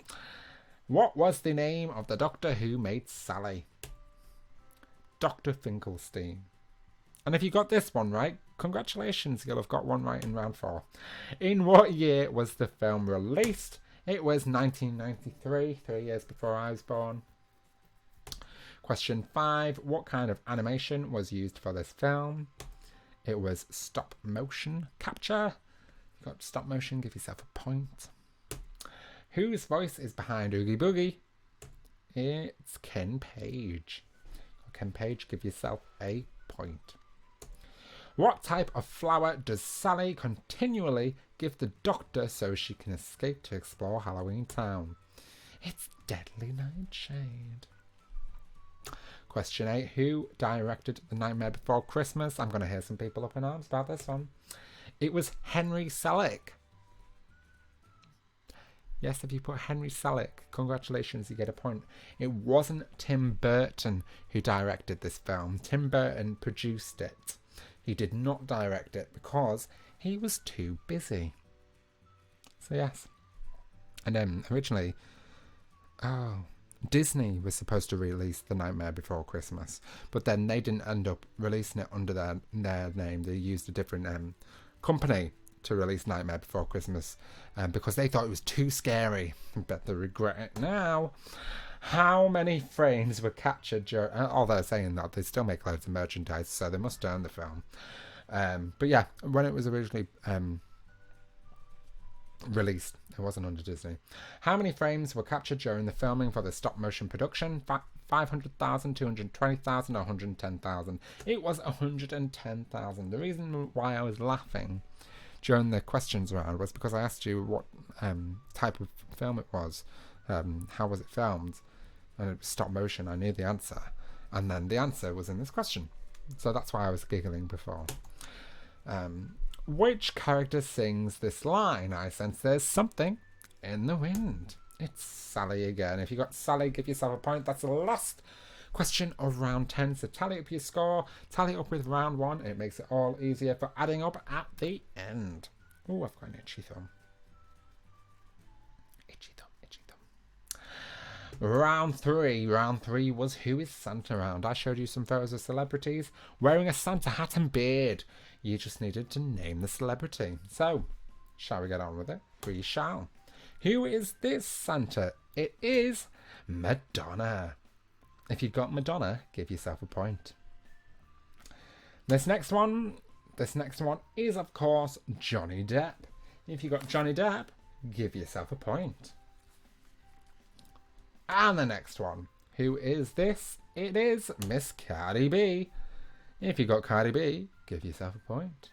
What was the name of the doctor who made Sally? Dr. Finkelstein. And if you got this one right, congratulations, you'll have got one right in round 4. In what year was the film released? It was 1993, 3 years before I was born. Question 5. What kind of animation was used for this film? It was stop motion capture. You got stop motion, give yourself a point. Whose voice is behind Oogie Boogie? It's Ken Page. Ken Page, give yourself a point. What type of flower does Sally continually give the doctor so she can escape to explore Halloween Town? It's Deadly Nightshade. Question 8. Who directed The Nightmare Before Christmas? I'm going to hear some people up in arms about this one. It was Henry Selick. Yes, if you put Henry Selick, congratulations, you get a point. It wasn't Tim Burton who directed this film. Tim Burton produced it. He did not direct it because he was too busy. So yes. And then originally, Disney was supposed to release The Nightmare Before Christmas, but then they didn't end up releasing it under their name. They used a different company to release Nightmare Before Christmas because they thought it was too scary. I bet they regret it now. How many frames were captured during... Although saying that, they still make loads of merchandise, so they must earn the film. But yeah, when it was originally released, it wasn't under Disney. How many frames were captured during the filming for the stop-motion production? 500,000, 220,000, or 110,000? It was 110,000. The reason why I was laughing during the questions round was because I asked you what type of film it was, how was it filmed, and it was stop motion. I knew the answer, and then the answer was in this question, so that's why I was giggling before. Which character sings this line? I sense there's something in the wind. It's Sally again. If you got Sally, give yourself a point. That's the last question of round 10. So tally up your score, tally up with round 1. It makes it all easier for adding up at the end. Oh, I've got an itchy thumb. Itchy thumb, itchy thumb. Round three. Round three was Who is Santa round. I showed you some photos of celebrities wearing a Santa hat and beard. You just needed to name the celebrity. So, shall we get on with it? We shall. Who is this Santa? It is Madonna. If you got Madonna, give yourself a point. This next one is, of course, Johnny Depp. If you got Johnny Depp, give yourself a point. And the next one, who is this? It is Miss Cardi B. If you got Cardi B, give yourself a point.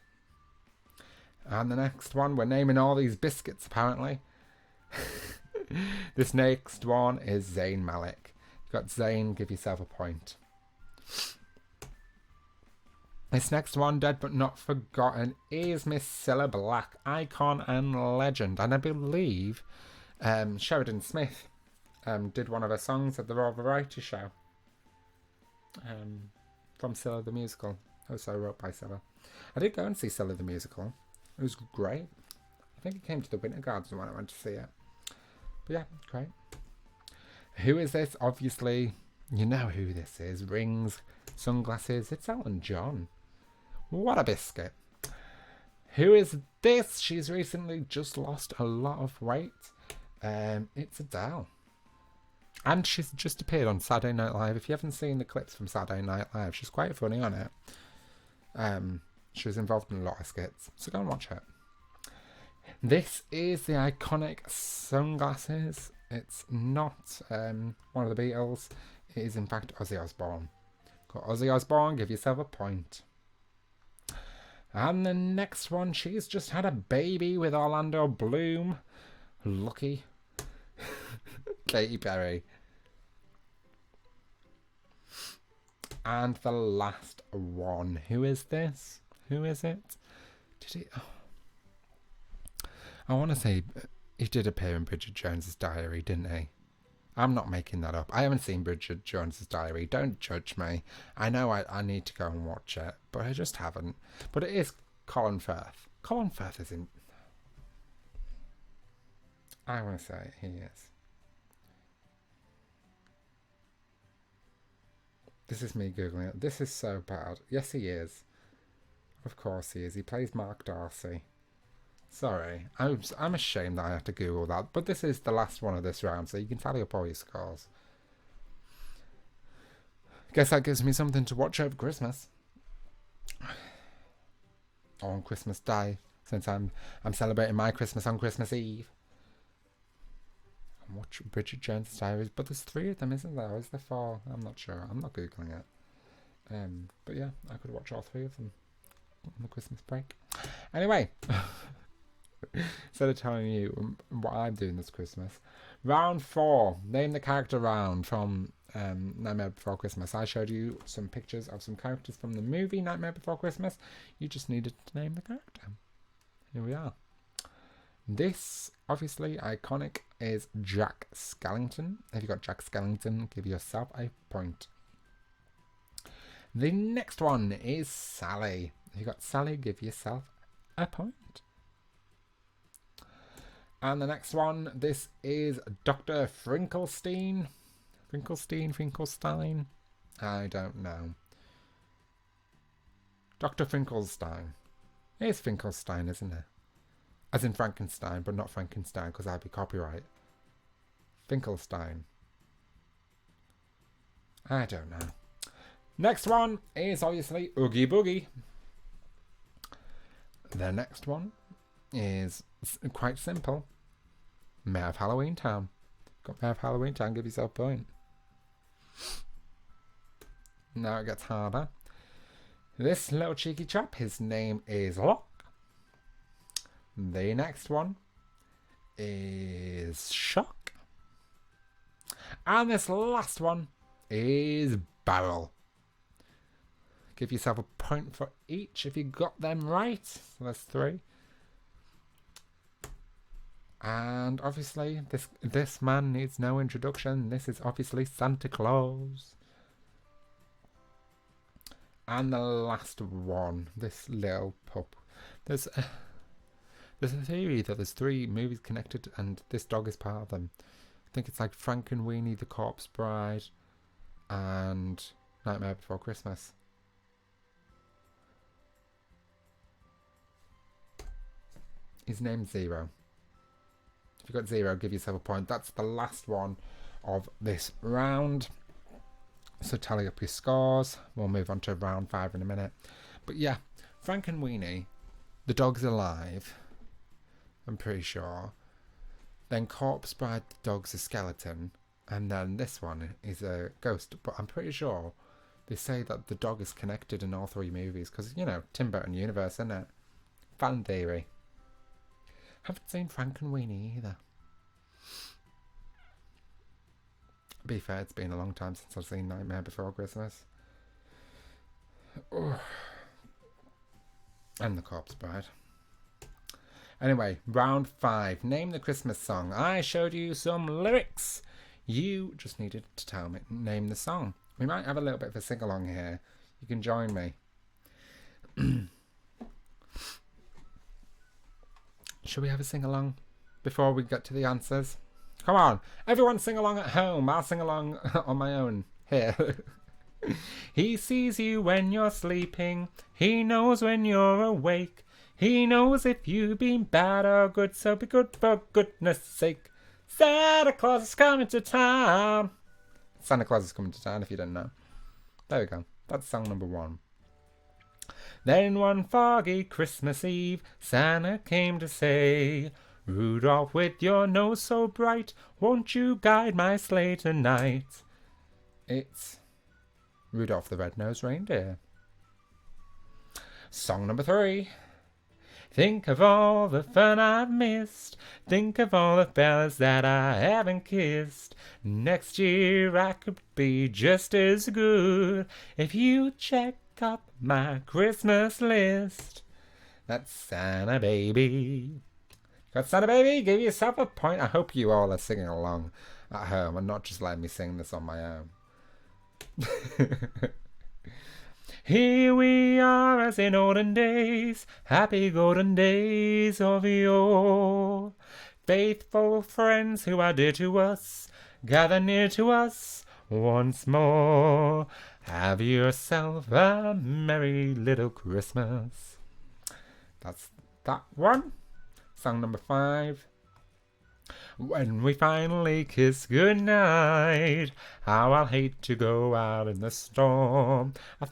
And the next one, we're naming all these biscuits apparently. This next one is Zayn Malik. You got Zayn, give yourself a point. This next one, dead but not forgotten, is Miss Cilla Black, icon and legend. And I believe Sheridan Smith did one of her songs at the Raw Variety Show. From Cilla the Musical. Also wrote by Cilla. I did go and see Cilla the Musical. It was great. I think it came to the Winter Gardens when I went to see it. But yeah, great. Who is this? Obviously, you know who this is. Rings, sunglasses. It's Elton John. What a biscuit. Who is this? She's recently just lost a lot of weight. It's Adele. And she's just appeared on Saturday Night Live. If you haven't seen the clips from Saturday Night Live, she's quite funny on it. She was involved in a lot of skits, so go and watch it. This is the iconic sunglasses. It's not one of the Beatles. It is in fact Ozzy Osbourne. Got Ozzy Osbourne, give yourself a point. And the next one, she's just had a baby with Orlando Bloom. Lucky. Katy Perry. And the last one. Who is this? Who is it? Did he... Oh. I want to say he did appear in Bridget Jones's Diary, didn't he? I'm not making that up. I haven't seen Bridget Jones's Diary. Don't judge me. I know I need to go and watch it, but I just haven't. But it is Colin Firth. Colin Firth is in... I want to say he is. This is me Googling it. This is so bad. Yes, he is. Of course he is. He plays Mark Darcy. Sorry. I'm ashamed that I have to Google that. But this is the last one of this round, so you can tally up all your scores. Guess that gives me something to watch over Christmas. Or on Christmas Day, since I'm celebrating my Christmas on Christmas Eve. And watch Bridget Jones's Diaries. But there's 3 of them, isn't there? Or is there 4? I'm not sure. I'm not Googling it. But yeah, I could watch all 3 of them on the Christmas break. Anyway, instead of telling you what I'm doing this Christmas, round 4, name the character round from Nightmare Before Christmas. I showed you some pictures of some characters from the movie Nightmare Before Christmas. You just needed to name the character. Here we are. This, obviously, iconic, is Jack Skellington. If you got Jack Skellington, give yourself a point. The next one is Sally. If you got Sally, give yourself a point. And the next one, this is Dr. Finkelstein. Finkelstein? I don't know. Dr. Finkelstein. It's Finkelstein, isn't it? As in Frankenstein, but not Frankenstein, because that'd be copyright. Finkelstein. I don't know. Next one is obviously Oogie Boogie. The next one is quite simple. Mayor of Halloween Town. Got Mayor of Halloween Town, give yourself a point. Now it gets harder. This little cheeky chap, his name is Locke. The next one is Shock. And this last one is Barrel. Give yourself a point for each if you got them right. So that's 3. And obviously, this man needs no introduction. This is obviously Santa Claus. And the last one, this little pup. There's There's a theory that there's 3 movies connected and this dog is part of them. I think it's like Frankenweenie, The Corpse Bride, and Nightmare Before Christmas. His name's Zero. If you got 0, give yourself a point. That's the last one of this round. So tally up your scores. We'll move on to round 5 in a minute. But yeah, Frankenweenie, the dog's alive, I'm pretty sure. Then Corpse Bride, the dog's a skeleton. And then this one is a ghost. But I'm pretty sure they say that the dog is connected in all 3 movies. Because, you know, Tim Burton universe, isn't it? Fan theory. Haven't seen Frankenweenie either. To be fair, it's been a long time since I've seen Nightmare Before Christmas. Oh. And The Corpse Bride. Anyway, round 5. Name the Christmas song. I showed you some lyrics. You just needed to tell me, name the song. We might have a little bit of a sing-along here. You can join me. Should we have a sing-along before we get to the answers? Come on, everyone sing along at home. I'll sing along on my own here. He sees you when you're sleeping. He knows when you're awake. He knows if you've been bad or good, so be good for goodness sake. Santa Claus is coming to town. Santa Claus is coming to town, if you didn't know. There we go. That's song number 1. Then one foggy Christmas Eve, Santa came to say, Rudolph, with your nose so bright, won't you guide my sleigh tonight? It's Rudolph the Red-Nosed Reindeer. Song number 3. Think of all the fun I've missed. Think of all the fellas that I haven't kissed. Next year I could be just as good if you check up my Christmas list. That's Santa Baby. Got Santa Baby? Give yourself a point. I hope you all are singing along at home and not just letting me sing this on my own. Here we are as in olden days, happy golden days of yore. Faithful friends who are dear to us, gather near to us once more. Have yourself a merry little Christmas. That's that one. Song number 5. When we finally kiss goodnight, how I'll hate to go out in the storm. I'm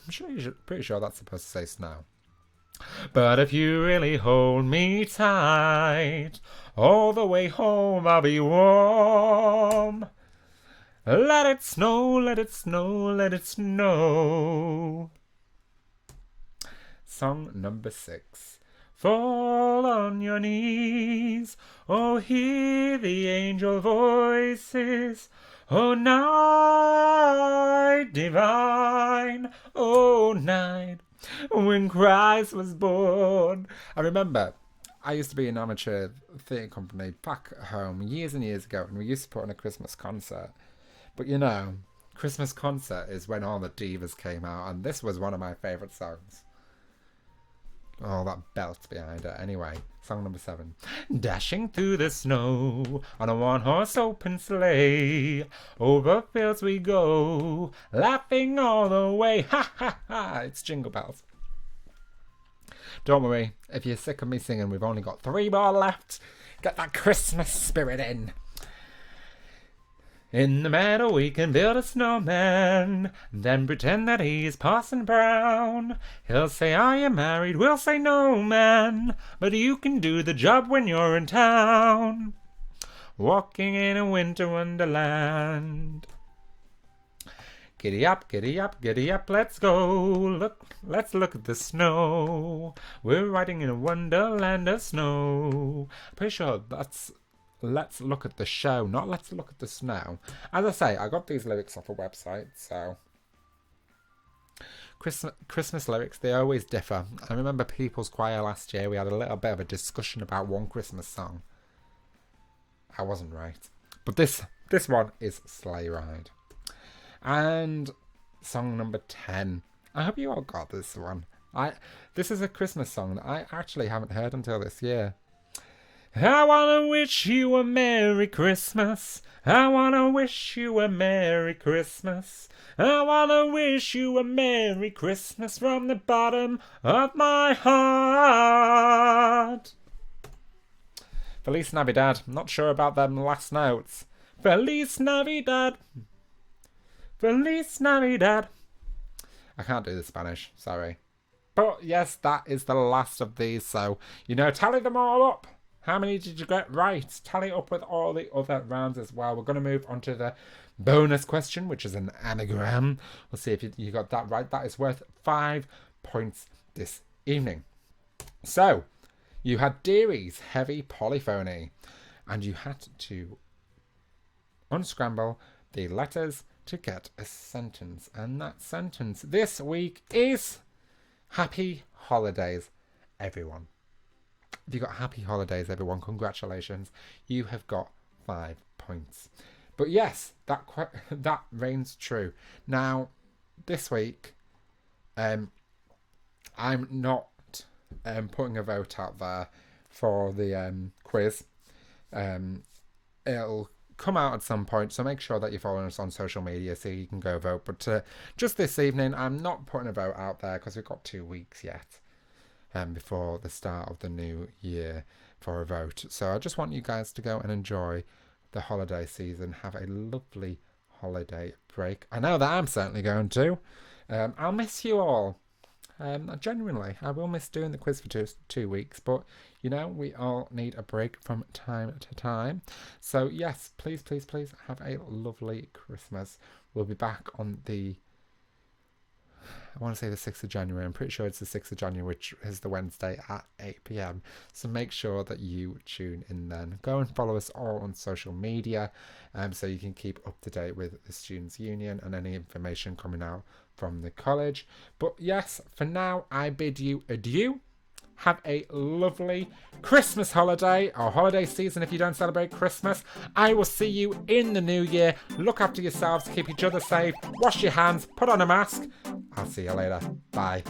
pretty sure that's supposed to say snow. But if you really hold me tight, all the way home I'll be warm. Let it snow, let it snow, let it snow. Song number 6. Fall on your knees, oh, hear the angel voices, oh, night divine, oh, night when Christ was born. I remember I used to be an amateur theatre company back at home years and years ago, and we used to put on a Christmas concert. But you know, Christmas concert is when all the divas came out, and this was one of my favourite songs. Oh, that belt behind it. Anyway, song number 7. Dashing through the snow on a one-horse open sleigh, over fields we go, laughing all the way. Ha, ha, ha. It's Jingle Bells. Don't worry, if you're sick of me singing, we've only got 3 more left. Get that Christmas spirit in. In the meadow we can build a snowman, then pretend that he's Parson Brown. He'll say, are you married? We'll say, no, man, but you can do the job when you're in town, walking in a winter wonderland. Giddy up, giddy up, giddy up, let's go. Let's look at the snow. We're riding in a wonderland of snow. Pretty sure that's let's look at the show, not let's look at the snow. As I say, I got these lyrics off a website, so Christmas lyrics, they always differ. I remember People's Choir last year, we had a little bit of a discussion about one Christmas song. I wasn't right. But this one is Sleigh Ride. And song number 10. I hope you all got this one. This is a Christmas song that I actually haven't heard until this year. I wanna wish you a Merry Christmas. I wanna wish you a Merry Christmas. I wanna wish you a Merry Christmas from the bottom of my heart. Feliz Navidad. Not sure about them last notes. Feliz Navidad. Feliz Navidad. I can't do the Spanish, sorry. But yes, that is the last of these. So, tally them all up. How many did you get right? Tally up with all the other rounds as well. We're going to move on to the bonus question, which is an anagram. We'll see if you got that right. That is worth 5 points this evening. So, you had Deary's heavy polyphony, and you had to unscramble the letters to get a sentence. And that sentence this week is Happy Holidays, everyone. If you got happy holidays, everyone, congratulations. You have got 5 points. But yes, that reigns true. Now, this week, I'm not putting a vote out there for the quiz. It'll come out at some point, so make sure that you're following us on social media so you can go vote. But just this evening, I'm not putting a vote out there because we've got 2 weeks yet before the start of the new year for a vote. So I just want you guys to go and enjoy the holiday season. Have a lovely holiday break. I know that I'm certainly going to. I'll miss you all. Genuinely, I will miss doing the quiz for 2 weeks, but we all need a break from time to time. So yes, please have a lovely Christmas. We'll be back on I want to say the 6th of January. I'm pretty sure it's the 6th of January, which is the Wednesday at 8 p.m. So make sure that you tune in then. Go and follow us all on social media so you can keep up to date with the Students' Union and any information coming out from the college. But yes, for now, I bid you adieu. Have a lovely Christmas holiday or holiday season if you don't celebrate Christmas. I will see you in the new year. Look after yourselves, keep each other safe, wash your hands, put on a mask. I'll see you later. Bye.